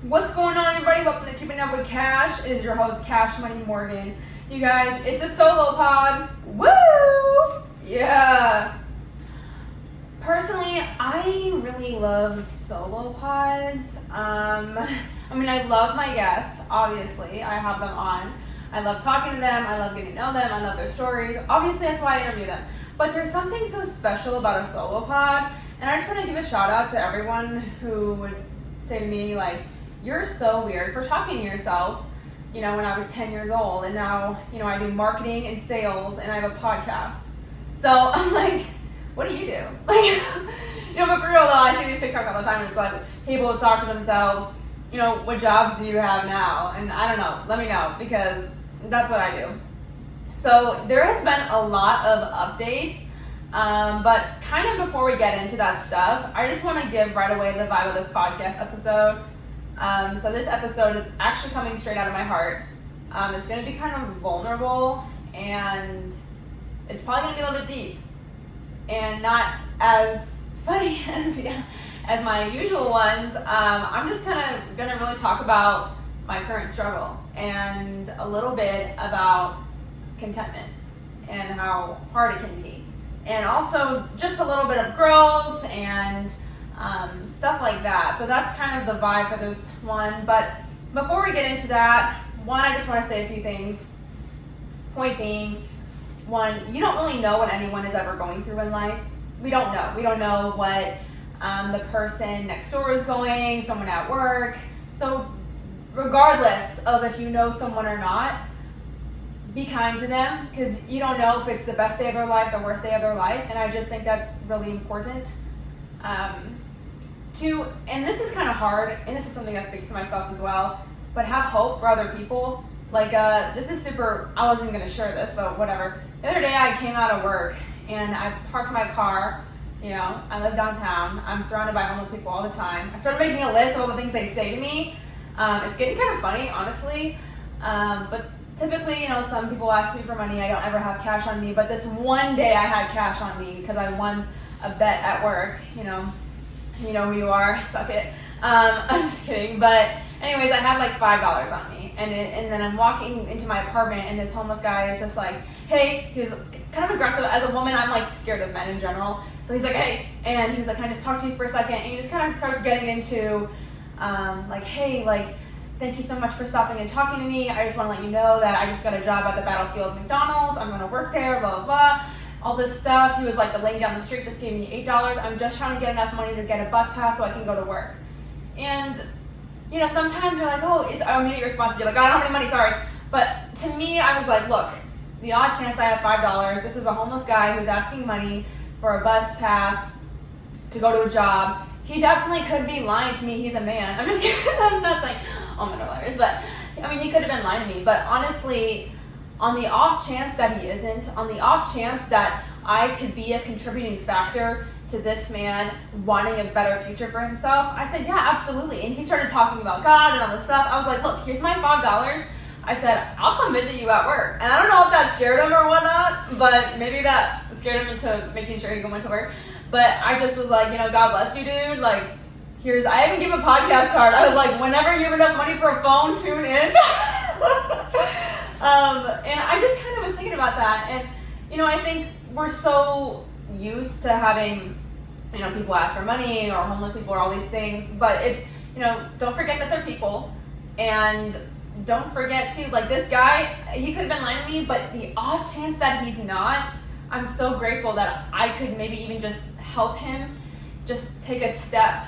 What's going on, everybody? Welcome to Keeping Up with Cash. It is your host, Cash Money Morgan. You guys, it's a solo pod. Woo! Yeah. Personally, I really love solo pods. I love my guests, obviously. I have them on. I love talking to them. I love getting to know them. I love their stories. Obviously, that's why I interview them. But there's something so special about a solo pod. And I just want to give a shout out to everyone who would say to me, like, you're so weird for talking to yourself, when I was 10 years old. And now, I do marketing and sales and I have a podcast. So I'm like, what do you do? Like, but for real though, I see these TikToks all the time and it's like people talk to themselves, what jobs do you have now? And I don't know, let me know because that's what I do. So there has been a lot of updates. But kind of before we get into that stuff, I just want to give right away the vibe of this podcast episode. So this episode is actually coming straight out of my heart. It's going to be kind of vulnerable and it's probably going to be a little bit deep and not as funny as my usual ones. I'm just kind of going to really talk about my current struggle and a little bit about contentment and how hard it can be. And also just a little bit of growth and stuff like that. So that's kind of the vibe for this one. But before we get into that, one, I just want to say a few things. Point being, one, you don't really know what anyone is ever going through in life. We don't know. We don't know what the person next door is going, someone at work. So regardless of if you know someone or not, be kind to them because you don't know if it's the best day of their life, the worst day of their life, and I just think that's really important. And this is kind of hard, and this is something that speaks to myself as well, but have hope for other people. Like, this is super, I wasn't going to share this, but whatever. The other day I came out of work, and I parked my car, I live downtown, I'm surrounded by homeless people all the time. I started making a list of all the things they say to me. It's getting kind of funny, honestly, but typically, some people ask me for money. I don't ever have cash on me, but this one day I had cash on me because I won a bet at work. You know who you are. Suck it. I'm just kidding. But anyways, I had like $5 on me, and then I'm walking into my apartment, and this homeless guy is just like, "Hey," he was kind of aggressive. As a woman, I'm like scared of men in general. So he's like, "Hey," and he's like, "Can I just talk to you for a second?" And he just kind of starts getting into, like, "Hey, like, thank you so much for stopping and talking to me. I just want to let you know that I just got a job at the Battlefield McDonald's. I'm going to work there, blah, blah, blah." All this stuff. He was like, the lady down the street just gave me $8. I'm just trying to get enough money to get a bus pass so I can go to work. And, sometimes you're like, oh, I immediate response to be like, I don't have any money, sorry. But to me, I was like, look, the odd chance I have $5. This is a homeless guy who's asking money for a bus pass to go to a job. He definitely could be lying to me. He's a man. I'm just kidding. I'm not saying all men are liars, but he could have been lying to me. But honestly, on the off chance that he isn't, on the off chance that I could be a contributing factor to this man wanting a better future for himself, I said, yeah, absolutely. And he started talking about God and all this stuff. I was like, look, here's my $5. I said, I'll come visit you at work. And I don't know if that scared him or whatnot, but maybe that scared him into making sure he went to work. But I just was like, God bless you, dude. Like, I even gave him a podcast card. I was like, whenever you have enough money for a phone, tune in. And I just kind of was thinking about that. And, I think we're so used to having, people ask for money or homeless people or all these things. But it's, don't forget that they're people. And don't forget to, like, this guy, he could have been lying to me, but the off chance that he's not, I'm so grateful that I could maybe even just help him just take a step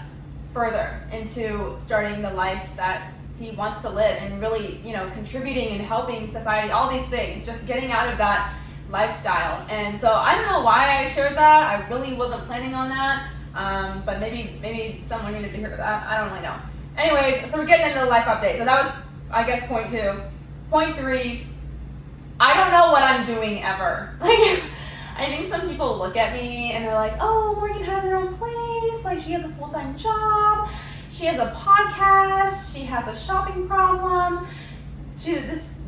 further into starting the life that he wants to live and really, contributing and helping society, all these things, just getting out of that lifestyle. And so I don't know why I shared that. I really wasn't planning on that. But maybe someone needed to hear that. I don't really know. Anyways, so we're getting into the life update. So that was, I guess, point 2. Point 3, I don't know what I'm doing ever. Like, I think some people look at me and they're like, oh, Morgan has her own place. Like, she has a full-time job. She has a podcast. She has a shopping problem. This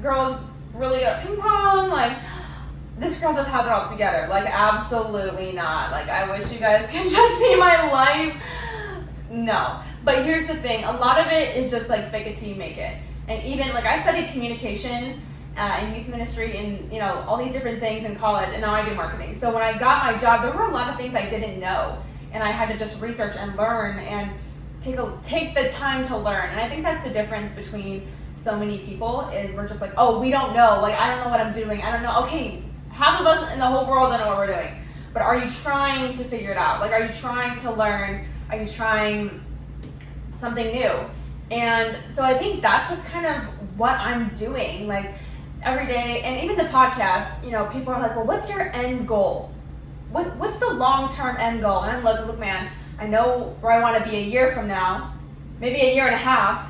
girl is really good at ping pong. Like, this girl just has it all together. Like, absolutely not. Like, I wish you guys could just see my life. No. But here's the thing, a lot of it is just like fake it till you make it. And even like I studied communication in youth ministry and all these different things in college, and now I do marketing. So when I got my job, there were a lot of things I didn't know, and I had to just research and learn and take the time to learn. And I think that's the difference between so many people is we're just like, oh, we don't know, like I don't know what I'm doing, I don't know. Okay, half of us in the whole world don't know what we're doing, but are you trying to figure it out? Like, are you trying to learn? Are you trying something new? And so I think that's just kind of what I'm doing, like every day. And even the podcast, people are like, well, what's your end goal? What's the long-term end goal? And I'm like, look, man, I know where I want to be a year from now, maybe a year and a half,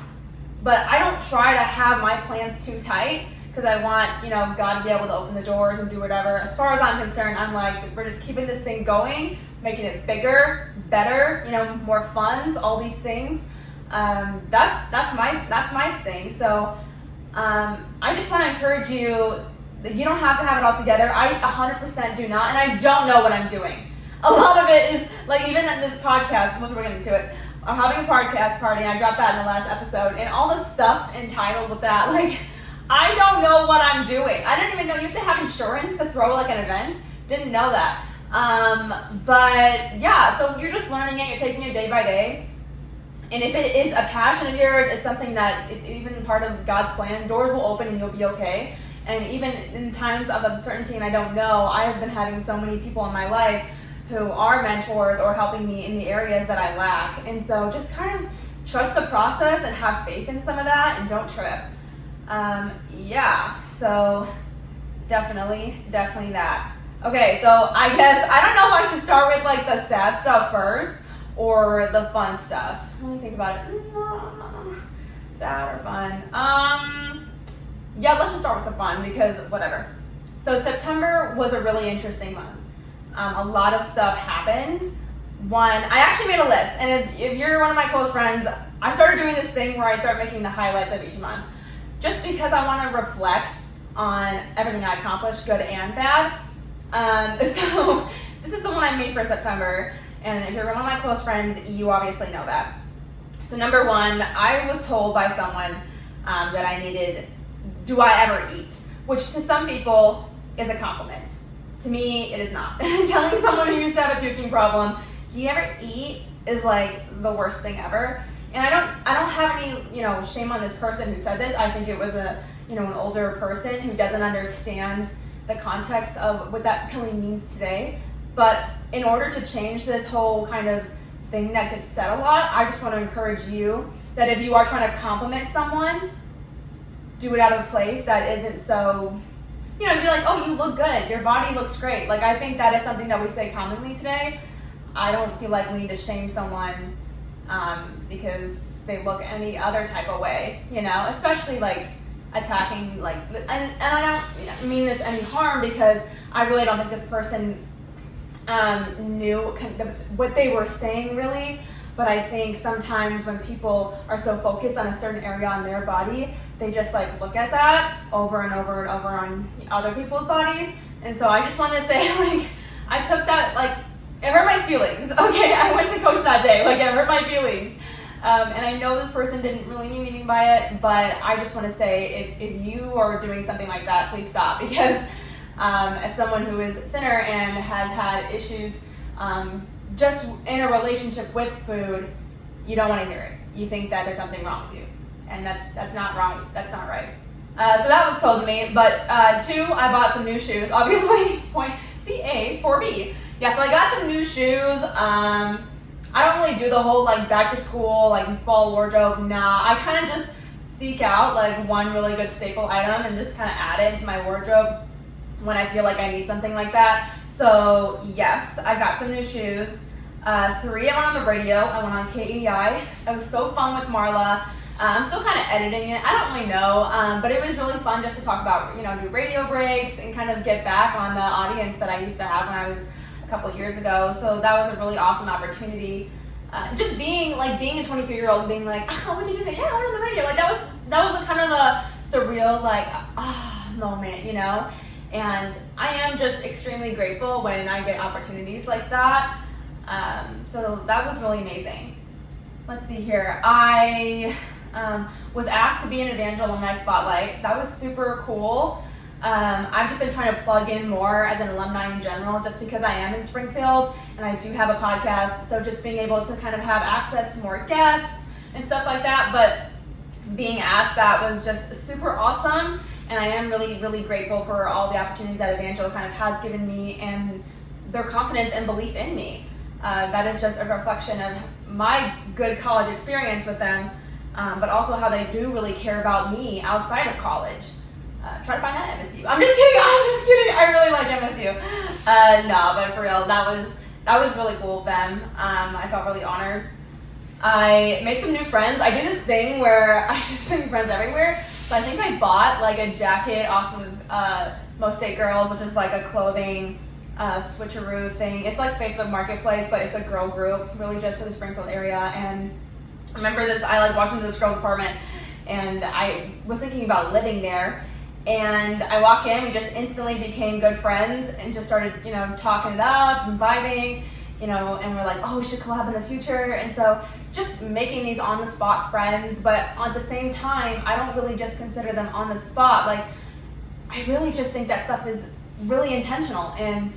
but I don't try to have my plans too tight because I want, God to be able to open the doors and do whatever. As far as I'm concerned, I'm like, we're just keeping this thing going, making it bigger, better, more funds, all these things. That's my thing. So I just want to encourage you that you don't have to have it all together. I 100% do not, and I don't know what I'm doing. A lot of it is like, even in this podcast, once we're getting into it, I'm having a podcast party, and I dropped that in the last episode, and all the stuff entitled with that, like, I don't know what I'm doing. I didn't even know you have to have insurance to throw like an event. Didn't know that. But yeah, so you're just learning it, you're taking it day by day. And if it is a passion of yours, it's something that even part of God's plan, doors will open and you'll be okay. And even in times of uncertainty and I don't know, I have been having so many people in my life who are mentors or helping me in the areas that I lack. And so just kind of trust the process and have faith in some of that and don't trip. So definitely that. Okay, so I guess, I don't know if I should start with like the sad stuff first or the fun stuff. Let me think about it. Sad or fun? Let's just start with the fun because whatever. So September was a really interesting month. A lot of stuff happened. I actually made a list, and if you're one of my close friends, I started doing this thing where I start making the highlights of each month, just because I want to reflect on everything I accomplished, good and bad. So this is the one I made for September, and if you're one of my close friends, you obviously know that. So number one, I was told by someone that I needed, do I ever eat? Which to some people is a compliment. To me, it is not. Telling someone who used to have a puking problem, do you ever eat, is like the worst thing ever. And I don't have any, shame on this person who said this. I think it was an older person who doesn't understand the context of what that really means today. But in order to change this whole kind of thing that gets said a lot, I just want to encourage you that if you are trying to compliment someone, do it out of a place that isn't so, be like, oh, you look good, your body looks great. Like, I think that is something that we say commonly today. I don't feel like we need to shame someone because they look any other type of way, especially like attacking, like, and I don't mean this any harm because I really don't think this person knew what they were saying really, but I think sometimes when people are so focused on a certain area on their body, they just like look at that over and over and over on other people's bodies. And so I just want to say, like, I took that, like, it hurt my feelings. Okay, I went to coach that day, like, it hurt my feelings. And I know this person didn't really mean anything by it, but I just want to say, if you are doing something like that, please stop, because as someone who is thinner and has had issues just in a relationship with food, you don't want to hear it. You think that there's something wrong with you, and that's not wrong. That's not right. So that was told to me. But two, I bought some new shoes. Obviously, point CA 4B. Yeah, so I got some new shoes. I don't really do the whole like back to school, like fall wardrobe. Nah, I kind of just seek out like one really good staple item and just kind of add it into my wardrobe when I feel like I need something like that. So yes, I got some new shoes. 3, I went on the radio. I went on KEI. It was so fun with Marla. I'm still kind of editing it. I don't really know, but it was really fun just to talk about, do radio breaks and kind of get back on the audience that I used to have when I was a couple years ago. So that was a really awesome opportunity. Just being a 23-year-old and being like, oh, what did you do? Yeah, I went on the radio. Like that was a kind of a surreal moment, And I am just extremely grateful when I get opportunities like that. So that was really amazing. let's see here. I was asked to be an Evangel Alumni Spotlight. That was super cool. I've just been trying to plug in more as an alumni in general, just because I am in Springfield and I do have a podcast. So just being able to kind of have access to more guests and stuff like that. But being asked that was just super awesome. And I am really, really grateful for all the opportunities that Evangel kind of has given me and their confidence and belief in me. That is just a reflection of my good college experience with them, but also how they do really care about me outside of college. Try to find that at MSU. I'm just kidding. I really like MSU. No, but for real, that was really cool of them. I felt really honored. I made some new friends. I do this thing where I just make friends everywhere. So I think I bought like a jacket off of Most Date Girls, which is like a clothing switcheroo thing. It's like Facebook Marketplace, but it's a girl group, really just for the Springfield area. And I remember this, I like walked into this girl's apartment and I was thinking about living there. And I walk in, we just instantly became good friends and just started, talking it up and vibing, and we're like, oh, we should collab in the future. And so just making these on the spot friends, but at the same time, I don't really just consider them on the spot. Like, I really just think that stuff is really intentional, and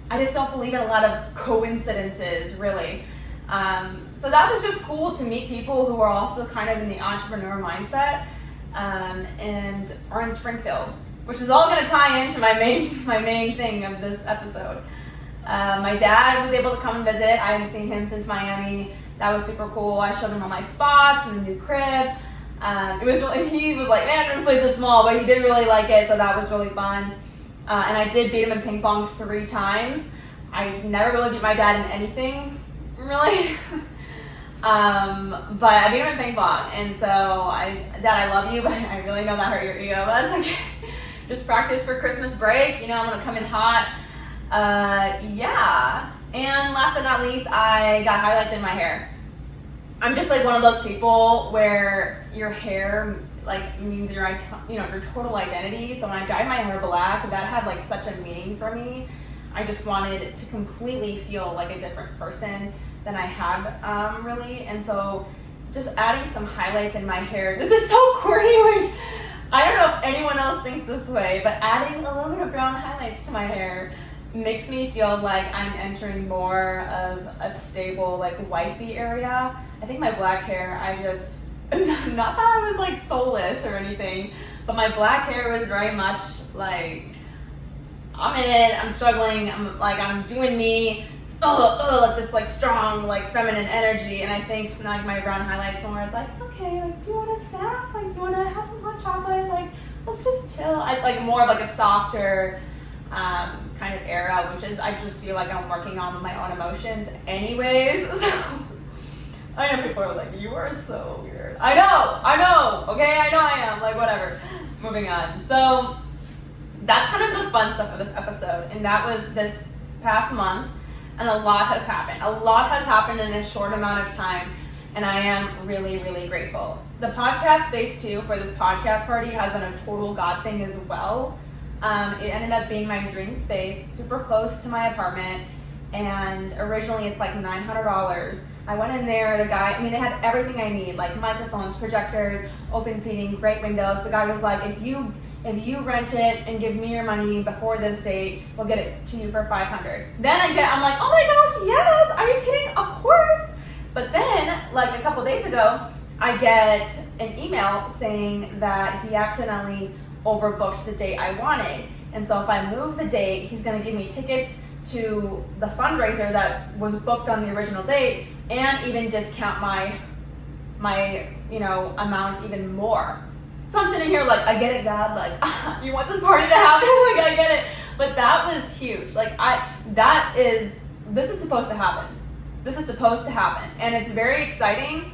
I just don't believe in a lot of coincidences, really. So that was just cool to meet people who are also kind of in the entrepreneur mindset, and are in Springfield, which is all going to tie into my main thing of this episode. My dad was able to come and visit. I hadn't seen him since Miami. That was super cool. I showed him all my spots and the new crib. He was like, man, this place is small, but he did really like it, so that was really fun. And I did beat him in ping pong 3 times. I never really beat my dad in anything, really. But I beat him in ping pong, and so Dad, I love you, but I really know that hurt your ego, but that's okay. Just practice for Christmas break. I'm gonna come in hot. Yeah. And last but not least, I got highlights in my hair. I'm just like one of those people where your hair like means your total identity. So when I dyed my hair black, that had like such a meaning for me. I just wanted to completely feel like a different person than I had really. And so just adding some highlights in my hair. This is so corny. Like, I don't know if anyone else thinks this way, but adding a little bit of brown highlights to my hair makes me feel like I'm entering more of a stable, like, wifey area. I think my black hair, not that I was like soulless or anything, but my black hair was very much like, I'm in it, I'm struggling, I'm doing me, like this like strong, like feminine energy. And I think like my brown highlights more is like, okay, like, do you want a snack? Like, do you want to have some hot chocolate? Like, let's just chill. I like more of like a softer, kind of era, which is, I just feel like I'm working on my own emotions anyways. So I know people are like, you are so weird. I know, okay, I know I am, like, whatever. Moving on. So that's kind of the fun stuff of this episode, and that was this past month, and a lot has happened. A lot has happened in a short amount of time, and I am really, really grateful. The podcast phase 2 for this podcast party has been a total God thing as well. It ended up being my dream space, super close to my apartment, and originally it's like $900. I went in there, they had everything I need, like microphones, projectors, open seating, great windows. The guy was like, if you rent it and give me your money before this date, we'll get it to you for $500. Then I'm like, oh my gosh, yes, are you kidding? Of course. But then, like a couple days ago, I get an email saying that he accidentally overbooked the date I wanted. And so if I move the date, he's gonna give me tickets to the fundraiser that was booked on the original date, and even discount my amount even more. So I'm sitting here like, I get it, God, like, you want this party to happen? Like, I get it. But that was huge. Like, this is supposed to happen. This is supposed to happen. And it's very exciting,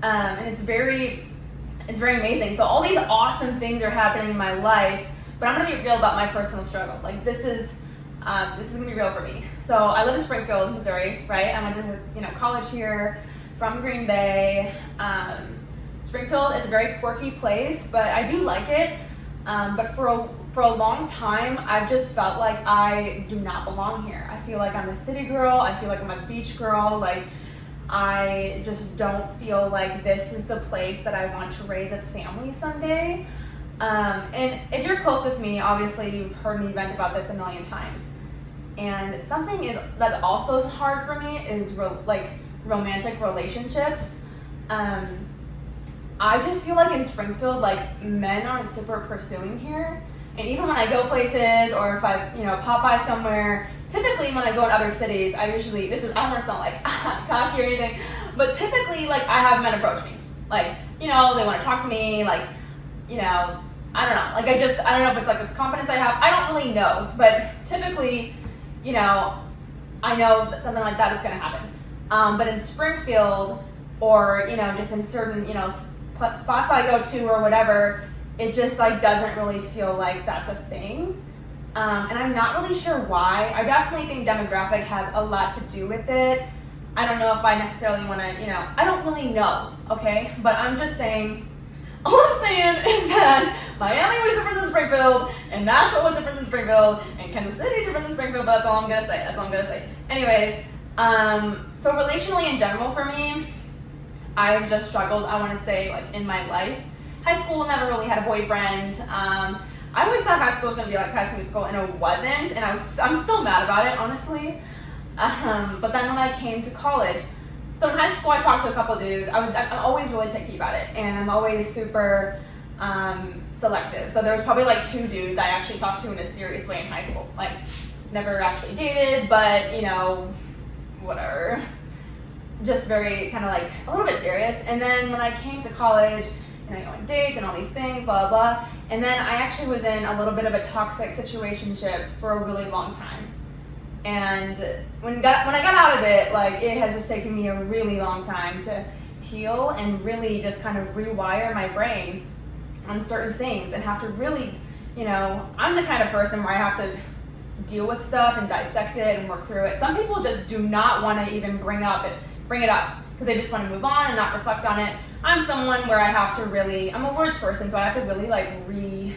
and it's very amazing. So all these awesome things are happening in my life, but I'm gonna be real about my personal struggle. Like, this is gonna be real for me. So I live in Springfield, Missouri, right? I went to college here from Green Bay. Springfield is a very quirky place, but I do like it. But for a long time, I've just felt like I do not belong here. I feel like I'm a city girl. I feel like I'm a beach girl. Like, I just don't feel like this is the place that I want to raise a family someday. And if you're close with me, obviously you've heard me vent about this a million times. And something that's also hard for me is romantic relationships. I just feel like in Springfield, like men aren't super pursuing here. And even when I go places or if I, pop by somewhere, typically when I go in other cities, I don't want to sound like cocky or anything, but typically like I have men approach me. Like, they want to talk to me, like, I don't know. Like I don't know if it's like this confidence I have. I don't really know, but typically, I know that something like that is going to happen. But in Springfield or, just in certain, spots I go to or whatever, it just like doesn't really feel like that's a thing. And I'm not really sure why. I definitely think demographic has a lot to do with it. I don't know if I necessarily want to, I don't really know, okay? But I'm just saying, all I'm saying is that Miami was different than Springfield, and Nashville was different than Springfield, and Kansas City is different than Springfield, but that's all I'm going to say. Anyways, so relationally in general for me, I've just struggled, I want to say, like in my life. High school, never really had a boyfriend. I always thought high school was going to be like High School Musical, and it wasn't, and I'm still mad about it, honestly. But then when I came to college, so in high school I talked to a couple dudes. I'm always really picky about it, and I'm always super selective. So there was probably like 2 dudes I actually talked to in a serious way in high school. Like, never actually dated, but, whatever. Just very kind of like a little bit serious. And then when I came to college, I go on dates and all these things, blah, blah, blah. And then I actually was in a little bit of a toxic situationship for a really long time. And when I got out of it, like it has just taken me a really long time to heal and really just kind of rewire my brain on certain things and have to really, I'm the kind of person where I have to deal with stuff and dissect it and work through it. Some people just do not want to even bring it up because they just want to move on and not reflect on it. I'm someone where I have to really, I'm a words person, so I have to really like re-navigate,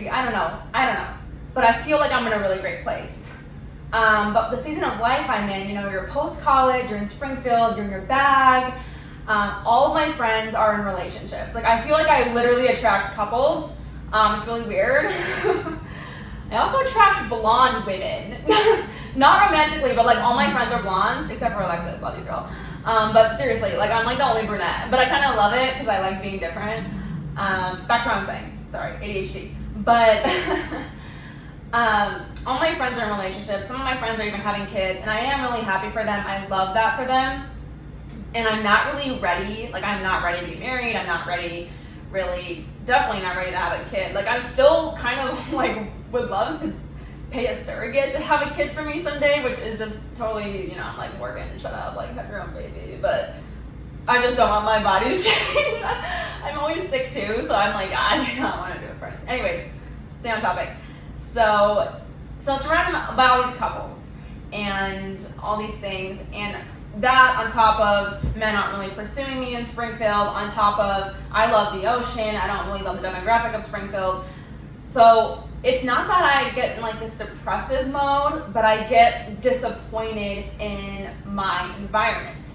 I don't know. But I feel like I'm in a really great place. But the season of life I'm in, you're post-college, you're in Springfield, you're in your bag. All of my friends are in relationships. Like I feel like I literally attract couples. It's really weird. I also attract blonde women. Not romantically, but like all my friends are blonde, except for Alexis, love you girl. But seriously, like I'm like the only brunette. But I kind of love it because I like being different. Back to what I'm saying. Sorry, ADHD. But all my friends are in relationships. Some of my friends are even having kids, and I am really happy for them. I love that for them. And I'm not really ready. Like I'm not ready to be married. I'm not ready, definitely not ready to have a kid. Like I still kind of like would love to pay a surrogate to have a kid for me someday, which is just totally, I'm like, Morgan, shut up, like have your own baby. But I just don't want my body to change. I'm always sick too, so I'm like, I do not want to do it for anything. Anyways, stay on topic. So surrounded by all these couples and all these things, and that on top of men aren't really pursuing me in Springfield, on top of I love the ocean, I don't really love the demographic of Springfield. So it's not that I get in like this depressive mode, but I get disappointed in my environment.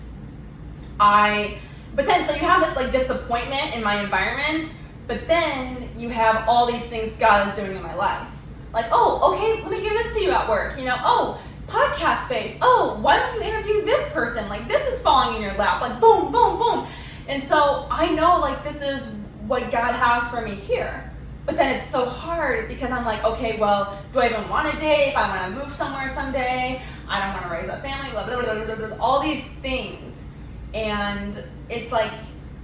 But then so you have this like disappointment in my environment, but then you have all these things God is doing in my life. Like, oh, okay, let me give this to you at work. Oh, podcast space. Oh, why don't you interview this person? Like, this is falling in your lap. Like, boom, boom, boom. And so I know, like, this is what God has for me here. But then it's so hard because I'm like, okay, well, do I even want to date? If I want to move somewhere someday, I don't want to raise a family, blah, blah, blah, blah, blah, blah, all these things. And it's like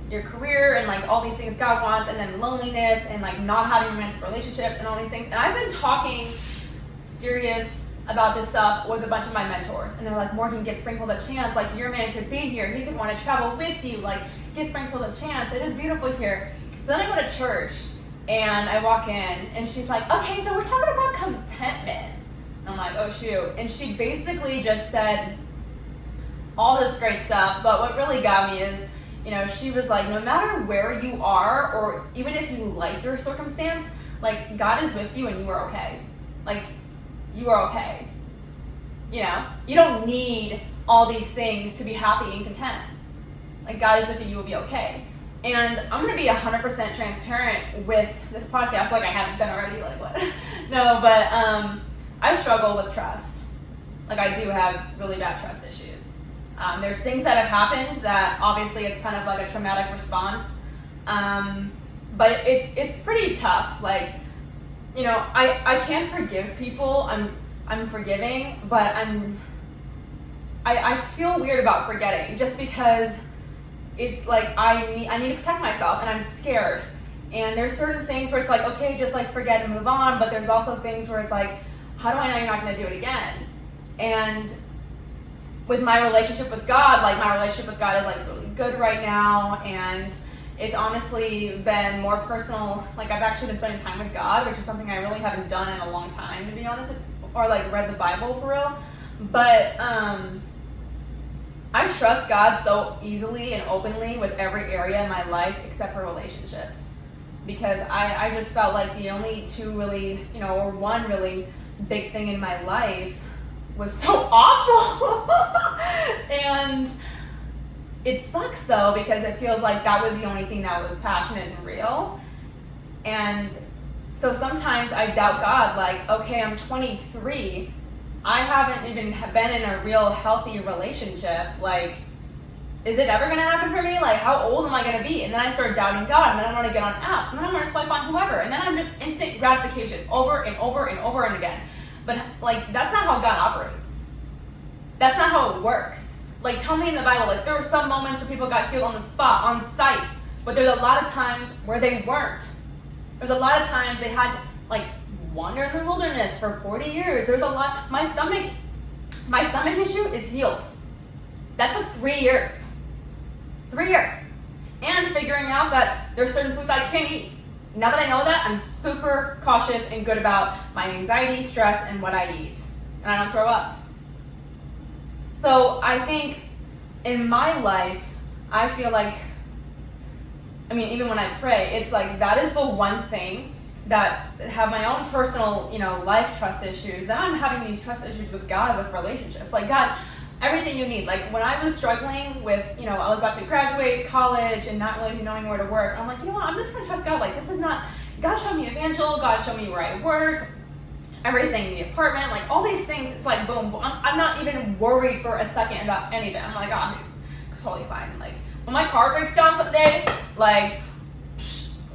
your career and like all these things God wants, and then loneliness and like not having a romantic relationship and all these things. And I've been talking serious about this stuff with a bunch of my mentors, and they're like, Morgan, give Springfield a chance. Like, your man could be here. He could want to travel with you. Like, give Springfield a chance. It is beautiful here. So then I go to church and I walk in and she's like, okay, so we're talking about contentment. And I'm like, oh shoot. And she basically just said all this great stuff, but what really got me is, she was like, no matter where you are, or even if you like your circumstance, like, God is with you and you are okay. Like, you are okay. You don't need all these things to be happy and content. Like, God is with you, you will be okay. And I'm going to be 100% transparent with this podcast, like I haven't been already, like what? No, but I struggle with trust. Like, I do have really bad trust issues. There's things that have happened that obviously it's kind of like a traumatic response. But it's pretty tough. Like, you know, I can forgive people. I'm forgiving, but I feel weird about forgetting just because it's like I need to protect myself and I'm scared. And there's certain things where it's like, okay, just like forget and move on, but there's also things where it's like, how do I know you're not going to do it again? And with my relationship with God, like my relationship with God is like really good right now, and it's honestly been more personal. Like, I've actually been spending time with God, which is something I really haven't done in a long time, to be honest with, or like read the Bible for real. But I trust God so easily and openly with every area in my life except for relationships, because I just felt like the only two really, you know, or one really big thing in my life was so awful. And it sucks though, because it feels like that was the only thing that was passionate and real. And so sometimes I doubt God, like, okay, I'm 23, I haven't even been in a real healthy relationship. Like, is it ever going to happen for me? Like, how old am I going to be? And then I start doubting God, and then I want to get on apps, and then I want to swipe on whoever, and then I'm just instant gratification over and over and over and again. But, like, that's not how God operates. That's not how it works. Like, tell me in the Bible, like, there were some moments where people got healed on the spot, on site, but there's a lot of times where they weren't. There's a lot of times they had, like, wander in the wilderness for 40 years. There's a lot. My stomach issue is healed. That took 3 years. 3 years. And figuring out that there's certain foods I can't eat. Now that I know that, I'm super cautious and good about my anxiety, stress, and what I eat. And I don't throw up. So I think in my life, I feel like, I mean, even when I pray, it's like that is the one thing that have my own personal, you know, life trust issues. Then I'm having these trust issues with God, with relationships. Like, God, everything you need. Like, when I was struggling with, you know, I was about to graduate college and not really knowing where to work, I'm like, you know what, I'm just going to trust God. Like, this is not, God showed me evangel, God showed me where I work, everything, the apartment, like all these things. It's like, boom, I'm not even worried for a second about any of it. I'm like, oh, it's totally fine. Like, when my car breaks down someday, like,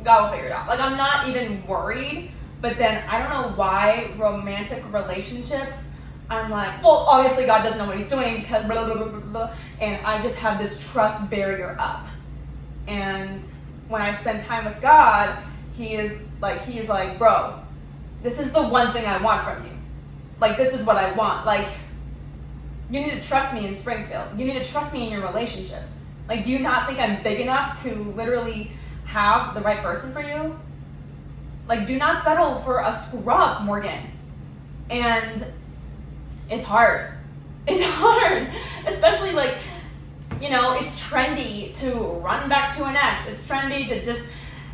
God will figure it out. Like, I'm not even worried. But then I don't know why romantic relationships, I'm like, well, obviously God doesn't know what he's doing because blah, blah, blah, blah, blah, and I just have this trust barrier up. And when I spend time with God, he is like, bro, this is the one thing I want from you. Like, this is what I want. Like, you need to trust me in Springfield. You need to trust me in your relationships. Like, do you not think I'm big enough to literally have the right person for you? Like, do not settle for a scrub, Morgan. And it's hard. It's hard. Especially, like, you know, it's trendy to run back to an ex. It's trendy to just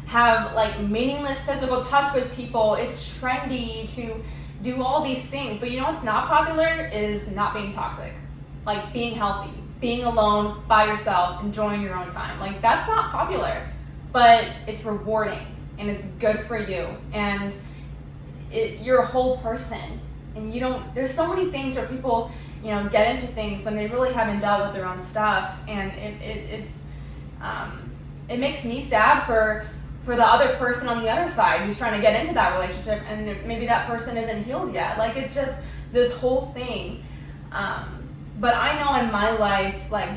have, like, meaningless physical touch with people. It's trendy to do all these things. But you know what's not popular is not being toxic. Like, being healthy, being alone by yourself, enjoying your own time. Like, that's not popular. But it's rewarding, and it's good for you, and you're a whole person, and you don't, there's so many things where people, you know, get into things when they really haven't dealt with their own stuff, and it makes me sad for the other person on the other side who's trying to get into that relationship, and maybe that person isn't healed yet. Like, it's just this whole thing. But I know in my life, like,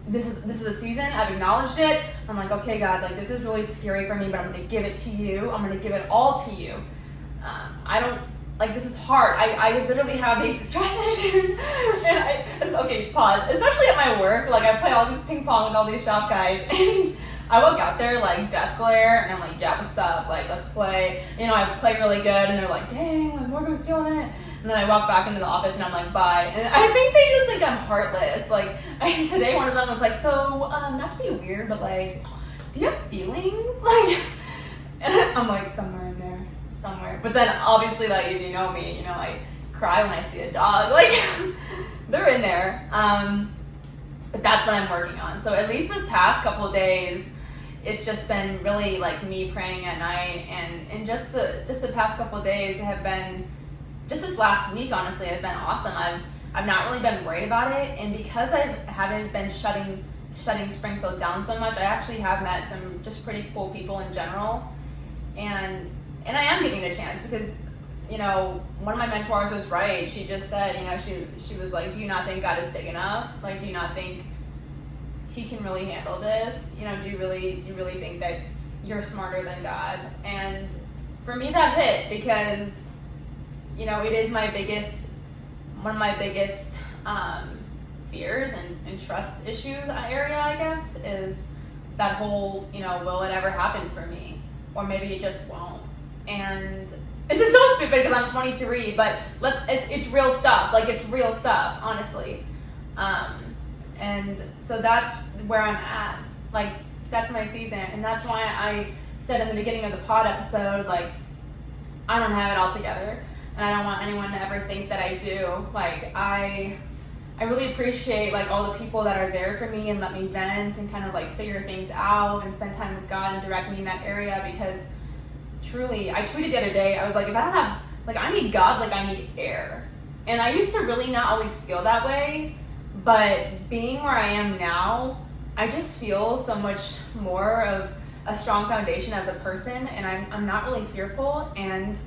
this is a season, I've acknowledged it. I'm like, okay, God, like, this is really scary for me, but I'm going to give it to you. I'm going to give it all to you. I don't, like, this is hard. I literally have these trust issues. And okay, pause. Especially at my work, like, I play all this ping pong with all these shop guys, and I walk out there, like, death glare, and I'm like, yeah, what's up? Like, let's play. You know, I play really good, and they're like, dang, like, Morgan's feeling it. And then I walk back into the office and I'm like, bye. And I think they just think I'm heartless. Like, today one of them was like, so, not to be weird, but like, do you have feelings? Like, and I'm like, somewhere in there, somewhere. But then obviously, like, if you know me, you know, I cry when I see a dog. Like, they're in there. But that's what I'm working on. So at least the past couple of days, it's just been really like me praying at night, and just the past couple of days have been, just this last week honestly, have been awesome. I've not really been worried about it, and because I haven't been shutting Springfield down so much, I actually have met some just pretty cool people in general, and I am getting a chance because, you know, one of my mentors was right. She just said, you know, she was like, do you not think God is big enough? Like, do you not think he can really handle this? You know, do you really think that you're smarter than God? And for me that hit because, you know, it is one of my biggest fears and trust issue area, I guess, is that whole, you know, will it ever happen for me? Or maybe it just won't. And it's just so stupid because I'm 23, but it's real stuff. Like, it's real stuff, honestly. And so that's where I'm at. Like, that's my season. And that's why I said in the beginning of the pod episode, like, I don't have it all together. And I don't want anyone to ever think that I do. Like, I really appreciate, like, all the people that are there for me and let me vent and kind of, like, figure things out and spend time with God and direct me in that area, because truly, I tweeted the other day, I was like, if I don't have, like, I need God like I need air. And I used to really not always feel that way, but being where I am now, I just feel so much more of a strong foundation as a person, and I'm not really fearful and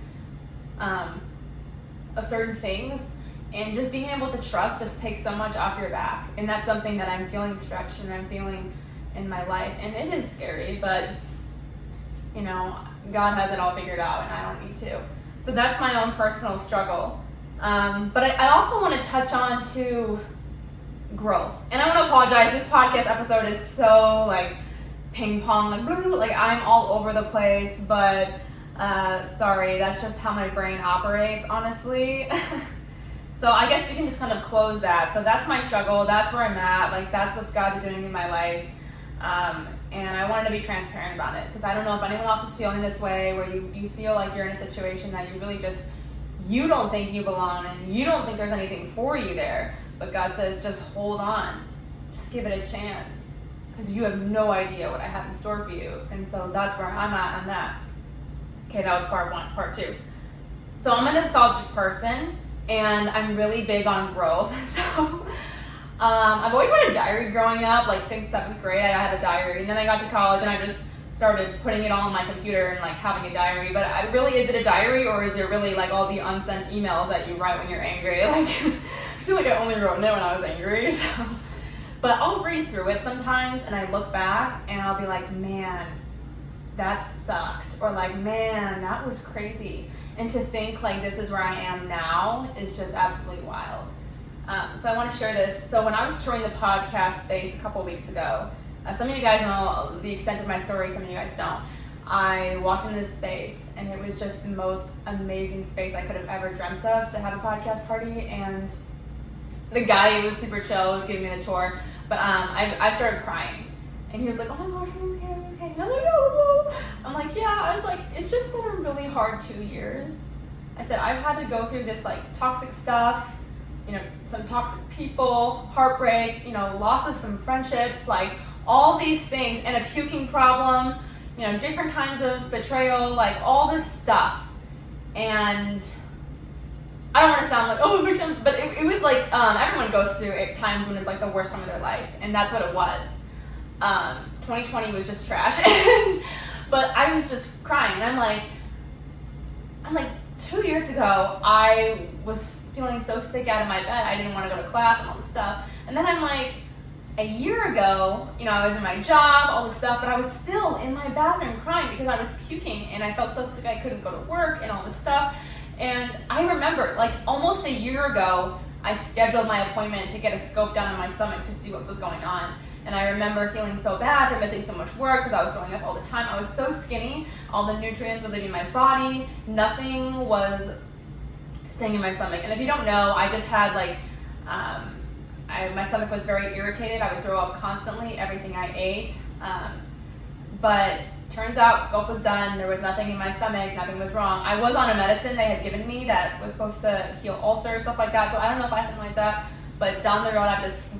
of certain things, and just being able to trust just takes so much off your back. And that's something that I'm feeling stretched and I'm feeling in my life, and it is scary, but, you know, God has it all figured out and I don't need to. So that's my own personal struggle. But I also want to touch on to growth. And I want to apologize, this podcast episode is so like ping pong, like, blah, blah, blah, like I'm all over the place, but sorry, that's just how my brain operates, honestly. So I guess we can just kind of close that. So that's my struggle, that's where I'm at, like that's what God's doing in my life. And I wanted to be transparent about it, because I don't know if anyone else is feeling this way, where you feel like you're in a situation that you really just, you don't think you belong and you don't think there's anything for you there. But God says, just hold on, just give it a chance, because you have no idea what I have in store for you. And so that's where I'm at on that. Okay, that was part one. Part two. So I'm a nostalgic person, and I'm really big on growth. So I've always had a diary growing up, like since 7th grade I had a diary, and then I got to college and I just started putting it all on my computer and like having a diary. But really, is it a diary, or is it really like all the unsent emails that you write when you're angry? Like, I feel like I only wrote no when I was angry. So. But I'll read through it sometimes and I look back and I'll be like, man, that sucked, or like, man, that was crazy. And to think like this is where I am now is just absolutely wild. So I want to share this. So when I was touring the podcast space a couple weeks ago, some of you guys know the extent of my story, some of you guys don't. I walked into this space and it was just the most amazing space I could have ever dreamt of to have a podcast party. And the guy was super chill, was giving me the tour, but I started crying. And he was like, oh my gosh, are you okay? Are you okay? And I'm like, oh. I'm like, yeah. I was like, it's just been a really hard 2 years. I said, I've had to go through this like toxic stuff, you know, some toxic people, heartbreak, you know, loss of some friendships, like all these things, and a puking problem, you know, different kinds of betrayal, like all this stuff. And I don't want to sound like, oh, victim, but it was like, everyone goes through times when it's like the worst time of their life, and that's what it was. 2020 was just trash, but I was just crying, and I'm like, 2 years ago, I was feeling so sick out of my bed, I didn't want to go to class and all this stuff, and then I'm like, a year ago, you know, I was in my job, all this stuff, but I was still in my bathroom crying because I was puking, and I felt so sick I couldn't go to work and all this stuff. And I remember, like, almost a year ago, I scheduled my appointment to get a scope down on my stomach to see what was going on. And I remember feeling so bad for missing so much work because I was throwing up all the time. I was so skinny. All the nutrients was leaving my body. Nothing was staying in my stomach. And if you don't know, I just had, like, my stomach was very irritated. I would throw up constantly, everything I ate. But turns out, scope was done. There was nothing in my stomach. Nothing was wrong. I was on a medicine they had given me that was supposed to heal ulcers, stuff like that. So I don't know if I had something like that. but down the road,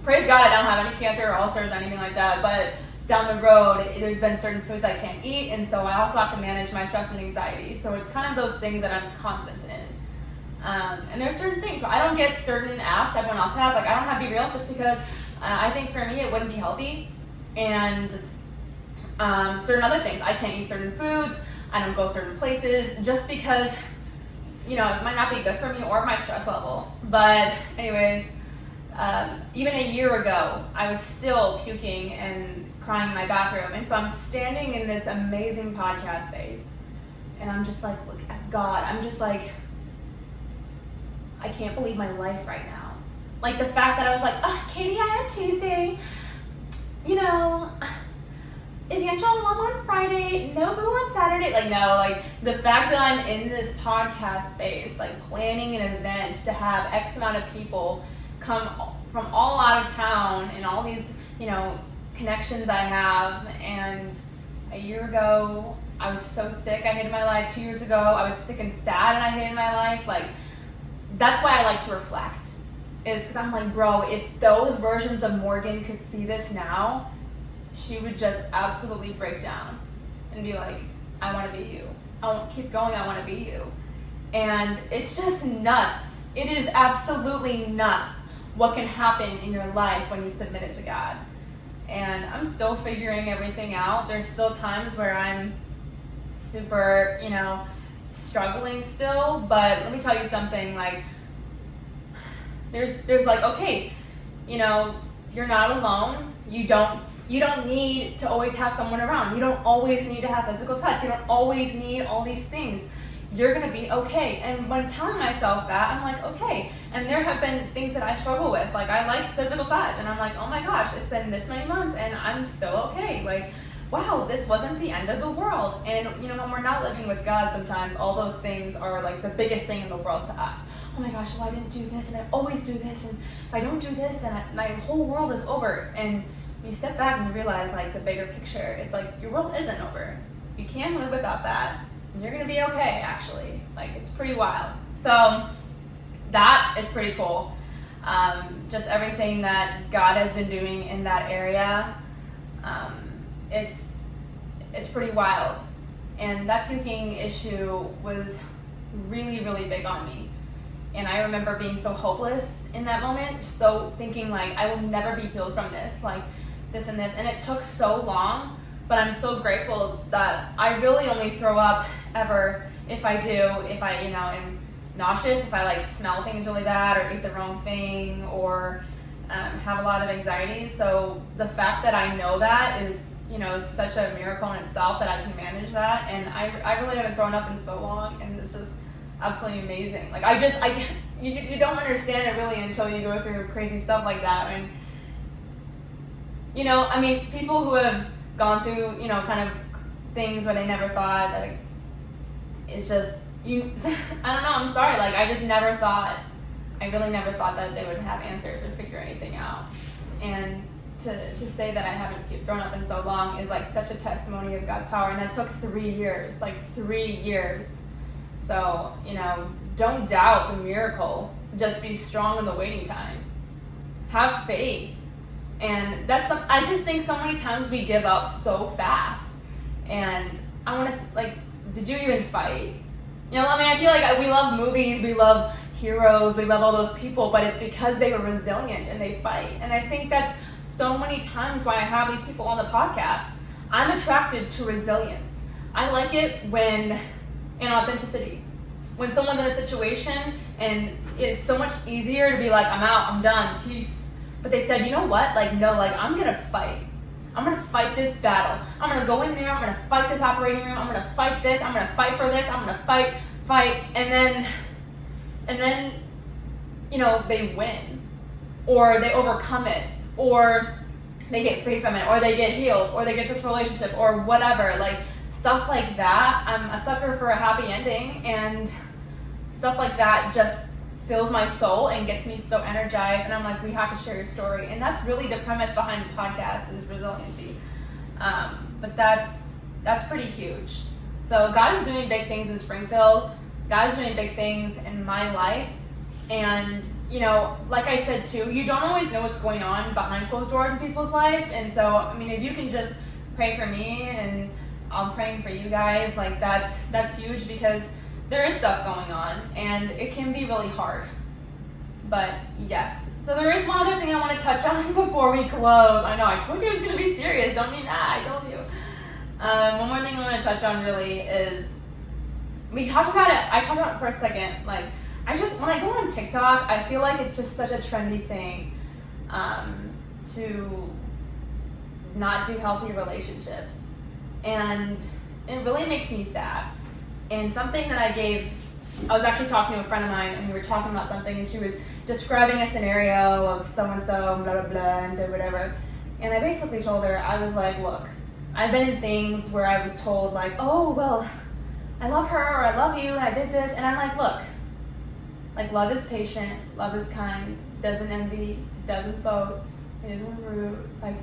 praise God, I don't have any cancer or ulcers or anything like that, but down the road, there's been certain foods I can't eat, and so I also have to manage my stress and anxiety. So it's kind of those things that I'm constant in. And there's certain things. So I don't get certain apps everyone else has. Like, I don't have Be Real just because I think for me it wouldn't be healthy. And certain other things. I can't eat certain foods. I don't go certain places just because, it might not be good for me or my stress level. But anyways, even a year ago, I was still puking and crying in my bathroom. And so I'm standing in this amazing podcast space. And I'm just like, look at God. I'm just like, I can't believe my life right now. Like the fact that I was like, oh, Katie, I had Tuesday. Eventual mom on Friday, no boo on Saturday. Like, no, like the fact that I'm in this podcast space, like planning an event to have X amount of people come from all out of town and all these, connections I have. And a year ago, I was so sick, I hated my life. 2 years ago, I was sick and sad and I hated my life. Like, that's why I like to reflect, is because I'm like, bro, if those versions of Morgan could see this now, she would just absolutely break down and be like, I want to be you. I won't keep going, I want to be you. And it's just nuts. It is absolutely nuts what can happen in your life when you submit it to God. And I'm still figuring everything out. There's still times where I'm super, struggling still, but let me tell you something, like, there's like, okay, you're not alone. You don't need to always have someone around. You don't always need to have physical touch. You don't always need all these things. You're going to be okay. And when telling myself that, I'm like, okay. And there have been things that I struggle with. Like, I like physical touch. And I'm like, oh my gosh, it's been this many months and I'm still okay. Like, wow, this wasn't the end of the world. And, when we're not living with God, sometimes all those things are like the biggest thing in the world to us. Oh my gosh, well, I didn't do this and I always do this. And if I don't do this, then my whole world is over. And you step back and you realize, like, the bigger picture. It's like, your world isn't over. You can live without that. And you're going to be okay, actually. Like, it's pretty wild. So that is pretty cool. Just everything that God has been doing in that area. It's pretty wild. And that puking issue was really, really big on me. And I remember being so hopeless in that moment, so thinking, like, I will never be healed from this, like, this and this. And it took so long, but I'm so grateful that I really only throw up ever if I am nauseous, if I, like, smell things really bad or eat the wrong thing or have a lot of anxiety. So the fact that I know that is, such a miracle in itself that I can manage that. And I really haven't thrown up in so long, and it's just absolutely amazing. Like, you don't understand it really until you go through crazy stuff like that. And, people who have gone through, kind of things where they never thought that it's just, I don't know, I'm sorry. Like, I really never thought that they would have answers or figure anything out. And to say that I haven't thrown up in so long is, like, such a testimony of God's power. And that took 3 years, like 3 years. So, don't doubt the miracle. Just be strong in the waiting time. Have faith. And I just think so many times we give up so fast. And I want to, did you even fight? I feel like we love movies, we love heroes, we love all those people, but it's because they were resilient and they fight. And I think that's so many times why I have these people on the podcast. I'm attracted to resilience. I like it and authenticity. When someone's in a situation and it's so much easier to be like, I'm out, I'm done, peace. But they said, you know what? No, I'm going to fight. I'm going to fight this battle. I'm going to go in there, I'm going to fight this operating room, I'm going to fight this, I'm going to fight for this, I'm going to fight, and then, they win. Or they overcome it. Or they get free from it. Or they get healed. Or they get this relationship. Or whatever. Stuff like that. I'm a sucker for a happy ending. And stuff like that just fills my soul and gets me so energized. And I'm like, we have to share your story. And that's really the premise behind the podcast, is resiliency. But that's pretty huge. So God is doing big things in Springfield. God is doing big things in my life. And, like I said too, you don't always know what's going on behind closed doors in people's life. And so, I mean, if you can just pray for me and I'm praying for you guys, like that's huge, because there is stuff going on and it can be really hard. But yes, so there is one other thing I want to touch on before we close. I know, I told you it was going to be serious. Don't mean that, I told you. One more thing I want to touch on really is, I talked about it for a second, like, when I go on TikTok, I feel like it's just such a trendy thing to not do healthy relationships. And it really makes me sad. And something that I was actually talking to a friend of mine, and we were talking about something, and she was describing a scenario of so-and-so, blah, blah, blah, and whatever. And I basically told her, I was like, look, I've been in things where I was told, like, oh, well, I love her, or I love you, and I did this. And I'm like, look, like, love is patient, love is kind, doesn't envy, doesn't boast, it isn't rude, like,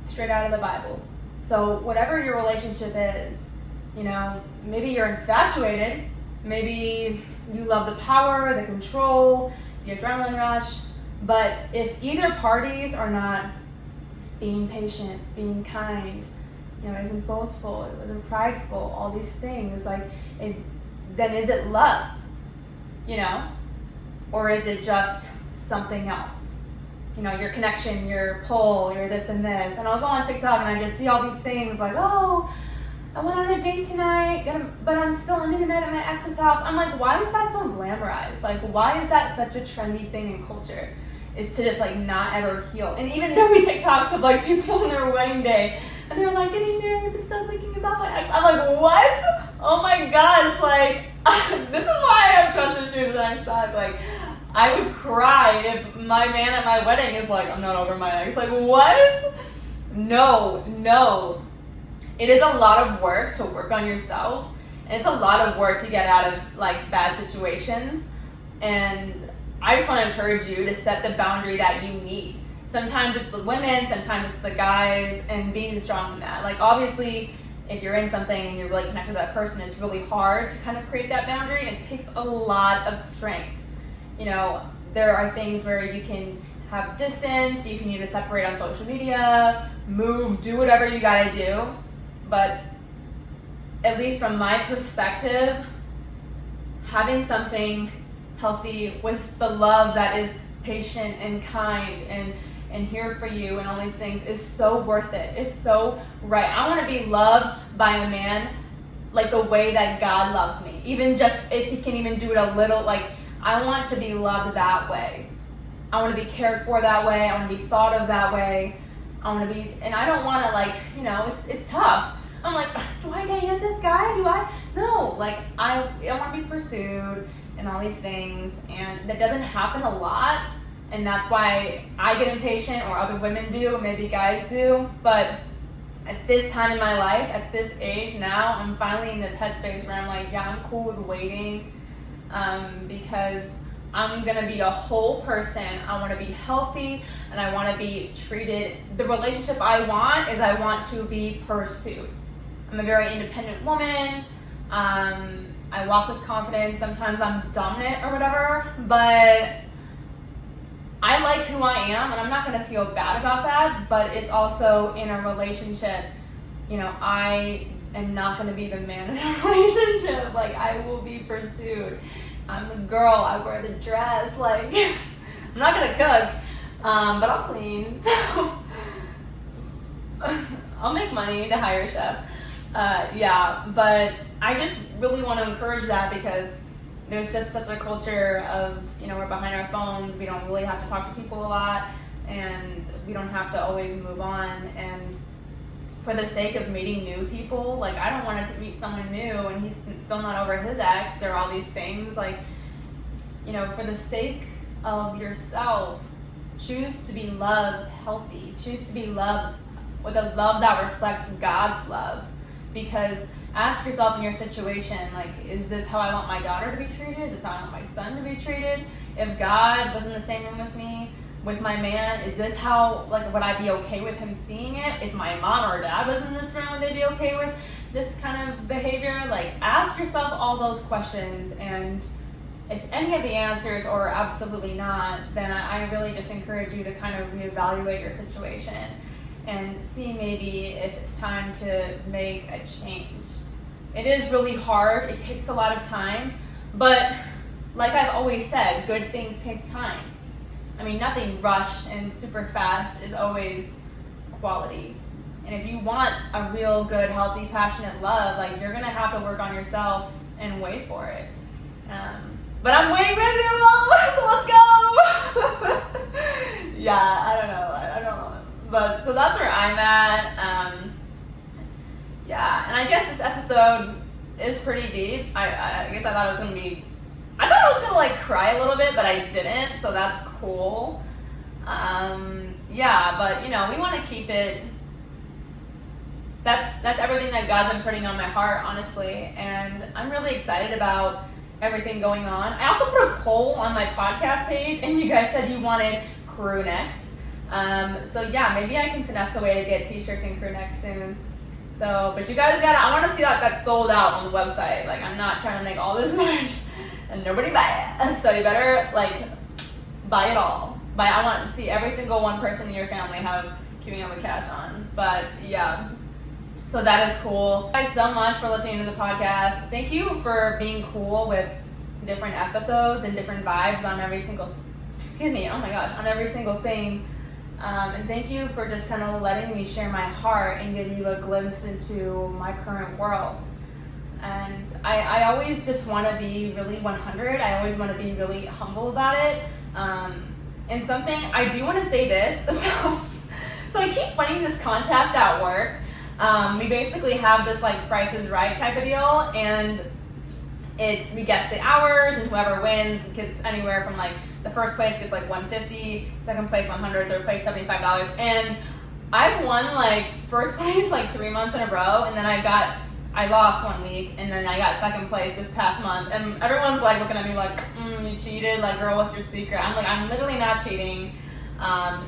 straight out of the Bible. So whatever your relationship is, maybe you're infatuated, maybe you love the power, the control, the adrenaline rush, but if either parties are not being patient, being kind, isn't boastful, isn't prideful, all these things, like, then is it love? Or is it just something else? Your connection, your pull, your this and this. And I'll go on TikTok and I just see all these things like, oh, I went on a date tonight, but I'm still ending the night at my ex's house. I'm like, why is that so glamorized? Like, why is that such a trendy thing in culture? Is to just, like, not ever heal. And even there be TikToks of, like, people on their wedding day, and they're like, getting married but still thinking about my ex. I'm like, what? Oh my gosh, like, this is why I have trust issues and I suck. Like, I would cry if my man at my wedding is like, I'm not over my ex. Like, what? No. It is a lot of work to work on yourself, and it's a lot of work to get out of, like, bad situations. And I just want to encourage you to set the boundary that you need. Sometimes it's the women, sometimes it's the guys, and being strong in that. Like, obviously, if you're in something and you're really connected to that person, it's really hard to kind of create that boundary, and it takes a lot of strength. There are things where you can have distance, you can either separate on social media, move, do whatever you gotta do. But at least from my perspective, having something healthy with the love that is patient and kind and here for you and all these things is so worth it. It's so right. I want to be loved by a man like the way that God loves me. Even just if he can even do it a little, like, I want to be loved that way. I want to be cared for that way. I want to be thought of that way. And I don't want to, like, it's tough. I'm like, do I DM this guy? No, like, I want to be pursued and all these things, and that doesn't happen a lot, and that's why I get impatient, or other women do, maybe guys do. But at this time in my life, at this age now, I'm finally in this headspace where I'm like, yeah, I'm cool with waiting, because I'm gonna be a whole person. I want to be healthy, and I want to be treated. The relationship I want to be pursued. I'm a very independent woman. I walk with confidence. Sometimes I'm dominant or whatever, but I like who I am, and I'm not gonna feel bad about that. But it's also in a relationship. I am not gonna be the man in a relationship. Like, I will be pursued. I'm the girl. I wear the dress. Like, I'm not gonna cook, but I'll clean. So I'll make money to hire a chef. But I just really want to encourage that, because there's just such a culture of, we're behind our phones, we don't really have to talk to people a lot, and we don't have to always move on. And for the sake of meeting new people, like, I don't want to meet someone new and he's still not over his ex or all these things. Like, for the sake of yourself, choose to be loved healthy. Choose to be loved with a love that reflects God's love. Because ask yourself in your situation, like, is this how I want my daughter to be treated? Is this how I want my son to be treated? If God was in the same room with me, with my man, is this how, like, would I be okay with him seeing it? If my mom or dad was in this room, would they be okay with this kind of behavior? Like, ask yourself all those questions, and if any of the answers are absolutely not, then I really just encourage you to kind of reevaluate your situation and see maybe if it's time to make a change. It is really hard. It takes a lot of time, but like I've always said, good things take time. I mean, nothing rushed and super fast is always quality. And if you want a real good, healthy, passionate love, like, you're gonna have to work on yourself and wait for it. But I'm waiting with you, so let's go. Yeah, I don't know. But so that's where I'm at. Yeah, and I guess this episode is pretty deep. I guess I thought it was gonna like cry a little bit, but I didn't, so that's cool. Yeah, but we want to keep it. That's everything that God's been putting on my heart, honestly, and I'm really excited about everything going on. I also put a poll on my podcast page, and you guys said you wanted crew necks. So yeah, maybe I can finesse a way to get t-shirts and crew necks soon. So, but you guys I want to see that sold out on the website. Like, I'm not trying to make all this merch and nobody buy it. So you better buy it all. I want to see every single one person in your family keeping up with cash on. But yeah. So that is cool. Thank you guys so much for listening to the podcast. Thank you for being cool with different episodes and different vibes on every single thing. And thank you for just kind of letting me share my heart and give you a glimpse into my current world. And I always just want to be really 100. I always want to be really humble about it. And something, I do want to say this. So I keep winning this contest at work. We basically have this Price is Right type of deal, and we guess the hours, and whoever wins gets anywhere from the first place gets $150, second place $100, third place $75, and I've won first place 3 months in a row, and then I lost 1 week, and then I got second place this past month, and everyone's looking at me you cheated, girl, what's your secret? I'm literally not cheating.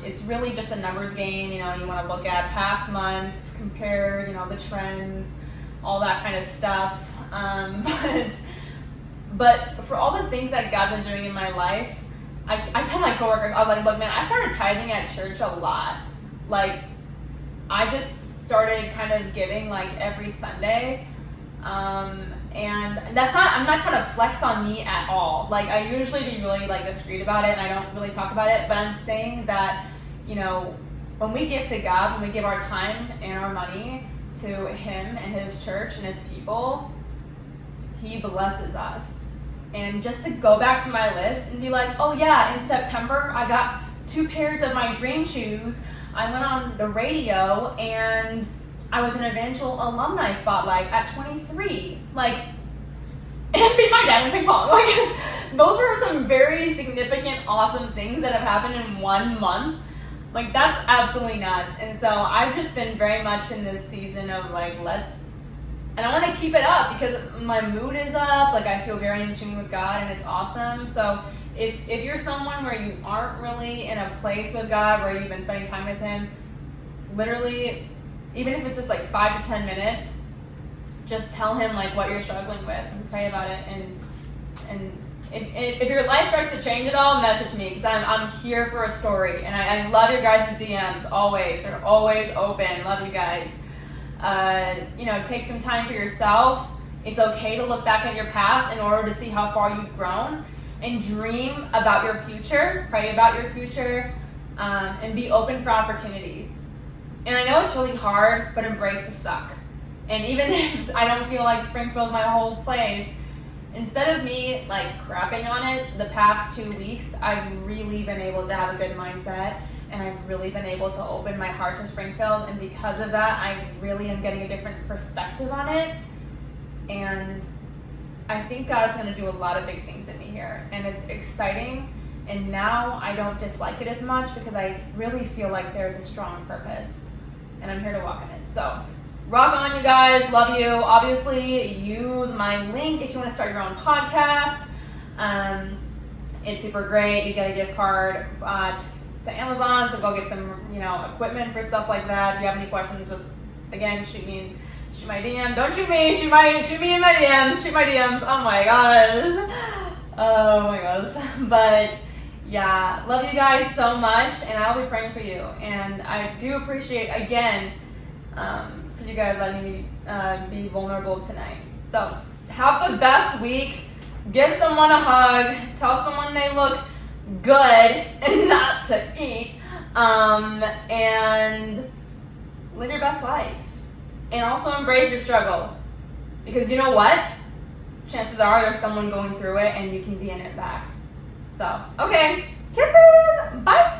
It's really just a numbers game. You want to look at past months, compare, the trends, all that kind of stuff. But for all the things that God's been doing in my life, I tell my coworkers, I was look, man, I started tithing at church a lot. I just started kind of giving every Sunday. And I'm not trying to flex on me at all. I usually be really discreet about it, and I don't really talk about it, but I'm saying that, when we give to God, when we give our time and our money to Him and His church and His people, He blesses us. And just to go back to my list and be oh yeah, in September, I got 2 pairs of my dream shoes. I went on the radio, and I was an Evangel alumni spotlight at 23. And beat my dad in ping pong. Those were some very significant, awesome things that have happened in 1 month. That's absolutely nuts. And so I've just been very much in this season of and I want to keep it up because my mood is up. I feel very in tune with God, and it's awesome. So if you're someone where you aren't really in a place with God, where you've been spending time with Him, literally, even if it's just 5 to 10 minutes, just tell Him what you're struggling with and pray about it. And if your life starts to change at all, message me, because I'm here for a story. And I love your guys' DMs always. They're always open. Love you guys. Take some time for yourself. It's okay to look back at your past in order to see how far you've grown, and dream about your future, pray about your future, and be open for opportunities. And I know it's really hard, but embrace the suck. And even if I don't feel like Springfield's my whole place, instead of me crapping on it the past 2 weeks, I've really been able to have a good mindset, and I've really been able to open my heart to Springfield, and because of that, I really am getting a different perspective on it, and I think God's going to do a lot of big things in me here, and it's exciting, and now I don't dislike it as much because I really feel like there's a strong purpose, and I'm here to walk in it. So rock on, you guys. Love you. Obviously, use my link if you want to start your own podcast. It's super great. You get a gift card to Amazon, so go get some, equipment for stuff like that. If you have any questions, just, again, shoot my DM. Don't shoot me, shoot me in my DMs, shoot my DMs. Oh my gosh. Oh my gosh. But yeah, love you guys so much, and I'll be praying for you. And I do appreciate, again, for you guys letting me be vulnerable tonight. So have the best week. Give someone a hug. Tell someone they look good and not to eat. And live your best life. And also embrace your struggle. Because you know what? Chances are there's someone going through it and you can be in it back. So, okay. Kisses. Bye.